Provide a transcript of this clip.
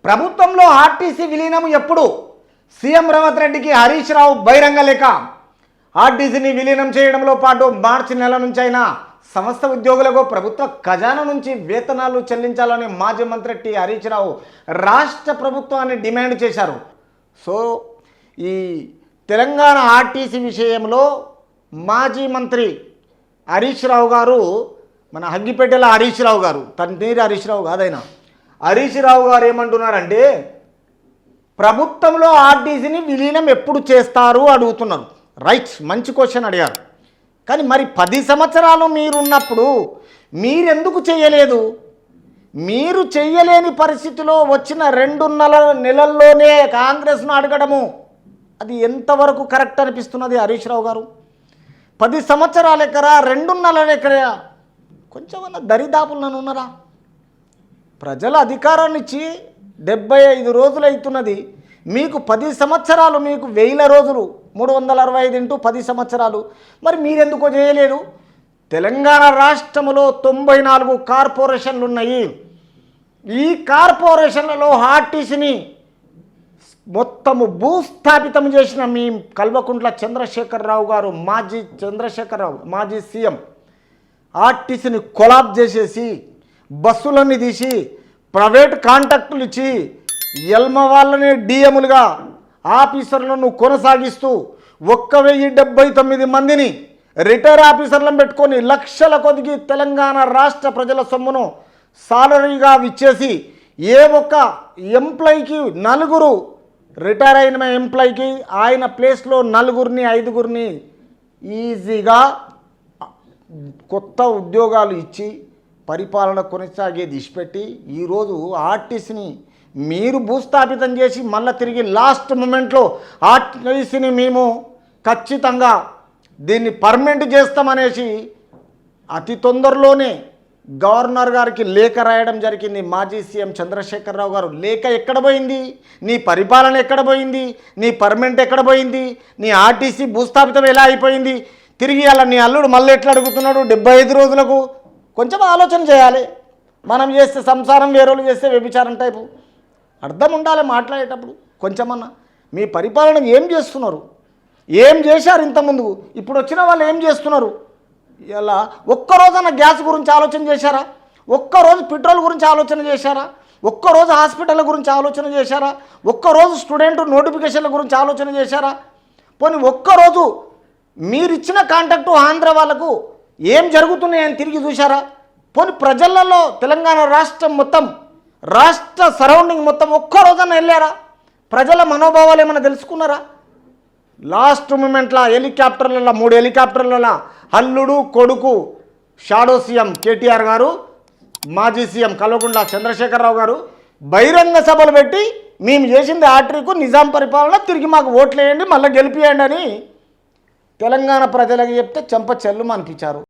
ప్రభుత్వంలో ఆర్టీసీ విలీనం ఎప్పుడు? సీఎం రేవంత్ రెడ్డికి హరీష్ రావు బహిరంగ లేఖ. ఆర్టీసీని విలీనం చేయడంలో పాటు మార్చి నెల నుంచి అయినా సంస్థ ఉద్యోగులకు ప్రభుత్వ ఖజానా నుంచి వేతనాలు చెల్లించాలని మాజీ మంత్రి టి హరీష్ రావు రాష్ట్ర ప్రభుత్వాన్ని డిమాండ్ చేశారు. సో ఈ తెలంగాణ ఆర్టీసీ విషయంలో మాజీ మంత్రి హరీష్ రావు గారు, మన హగ్గిపేటల హరీష్ రావు గారు, తండ్రి హరీష్ రావు కాదైనా హరీష్ రావు గారు ఏమంటున్నారంటే, ప్రభుత్వంలో ఆర్టీసీని విలీనం ఎప్పుడు చేస్తారు అడుగుతున్నారు. రైట్, మంచి క్వశ్చన్ అడిగారు. కానీ మరి 10 సంవత్సరాలు మీరున్నప్పుడు మీరెందుకు చేయలేదు? మీరు చేయలేని పరిస్థితిలో వచ్చిన 2.5 నెలల్లోనే కాంగ్రెస్ను అడగడము అది ఎంతవరకు కరెక్ట్ అనిపిస్తున్నది హరీష్ రావు గారు? 10 సంవత్సరాలు ఎక్కరా, 2.5 ఎక్కరా? కొంచెమన్నా దరిదాపులను ఉన్నారా? ప్రజల అధికారాన్ని ఇచ్చి 75 రోజులు అవుతున్నది. మీకు 10 సంవత్సరాలు, మీకు 1000 రోజులు, 365 ఇంటూ 10 సంవత్సరాలు. మరి మీరెందుకో చేయలేదు? తెలంగాణ రాష్ట్రంలో 94 కార్పొరేషన్లు ఉన్నాయి. ఈ కార్పొరేషన్లలో ఆర్టీసీని మొత్తము భూస్థాపితం చేసిన మీ కల్వకుంట్ల చంద్రశేఖరరావు గారు, మాజీ సీఎం, ఆర్టీసీని కొలాబ్ చేసేసి బస్సులన్నీ తీసి ప్రైవేట్ కాంట్రాక్టులు ఇచ్చి ఎల్మ వాళ్ళని డిఎంలుగా ఆఫీసర్లను కొనసాగిస్తూ 1079 మందిని రిటైర్ ఆఫీసర్లను పెట్టుకొని లక్షల కొద్దికి తెలంగాణ రాష్ట్ర ప్రజల సొమ్మును సాలరీగా ఇచ్చేసి ఏ ఒక్క ఎంప్లాయీకి 4 రిటైర్ అయిన ఎంప్లాయీకి ఆయన ప్లేస్లో 4-5 ఈజీగా కొత్త ఉద్యోగాలు ఇచ్చి పరిపాలన కొనసాగేది ఇచ్చిపెట్టి ఈరోజు ఆర్టీసీని మీరు భూస్థాపితం చేసి మళ్ళీ తిరిగి లాస్ట్ మూమెంట్లో ఆర్టీసీని మేము ఖచ్చితంగా దీన్ని పర్మనెంట్ చేస్తామనేసి అతి తొందరలోనే గవర్నర్ గారికి లేఖ రాయడం జరిగింది. మాజీ సీఎం చంద్రశేఖరరావు గారు లేఖ ఎక్కడ పోయింది? నీ పరిపాలన ఎక్కడ పోయింది? నీ పర్మనెంట్ ఎక్కడ పోయింది? నీ ఆర్టీసీ భూస్థాపితం ఎలా అయిపోయింది? తిరిగి అలా నీ అల్లుడు మళ్ళీ ఎట్లా అడుగుతున్నాడు 75 రోజులకు? కొంచెం ఆలోచన చేయాలి. మనం చేస్తే సంసారం, వేరేలు చేస్తే వ్యభిచారం టైపు అర్థం ఉండాలి మాట్లాడేటప్పుడు. కొంచెమన్నా మీ పరిపాలన ఏం చేస్తున్నారు? ఏం చేశారు ఇంతకుముందు? ఇప్పుడు వచ్చిన వాళ్ళు ఏం చేస్తున్నారు? ఇలా ఒక్కరోజన్న గ్యాస్ గురించి ఆలోచన చేశారా? ఒక్కరోజు పెట్రోల్ గురించి ఆలోచన చేశారా? ఒక్కరోజు హాస్పిటల్ గురించి ఆలోచన చేశారా? ఒక్కరోజు స్టూడెంట్ నోటిఫికేషన్ల గురించి ఆలోచన చేశారా? పోనీ ఒక్కరోజు మీరిచ్చిన కాంట్రాక్టు ఆంధ్ర వాళ్ళకు ఏం జరుగుతున్నాయని తిరిగి చూశారా? పోనీ ప్రజలలో తెలంగాణ రాష్ట్రం మొత్తం, రాష్ట్ర సరౌండింగ్ మొత్తం ఒక్కరోజన్నా వెళ్ళారా? ప్రజల మనోభావాలు ఏమైనా తెలుసుకున్నారా? లాస్ట్ మూమెంట్లో హెలికాప్టర్లలో 3 హెలికాప్టర్లలో అల్లుడు కొడుకు షాడో సీఎం కేటీఆర్ గారు, మాజీ సీఎం కల్వకుంట్ల చంద్రశేఖరరావు గారు బహిరంగ సభలు పెట్టి మేము చేసింది ఆర్టీకు నిజాం పరిపాలన, తిరిగి మాకు ఓట్లు వేయండి, మళ్ళీ గెలిపియండి అని తెలంగాణ ప్రజలకు చెప్తే చెంప చెల్లు అనిపించారు.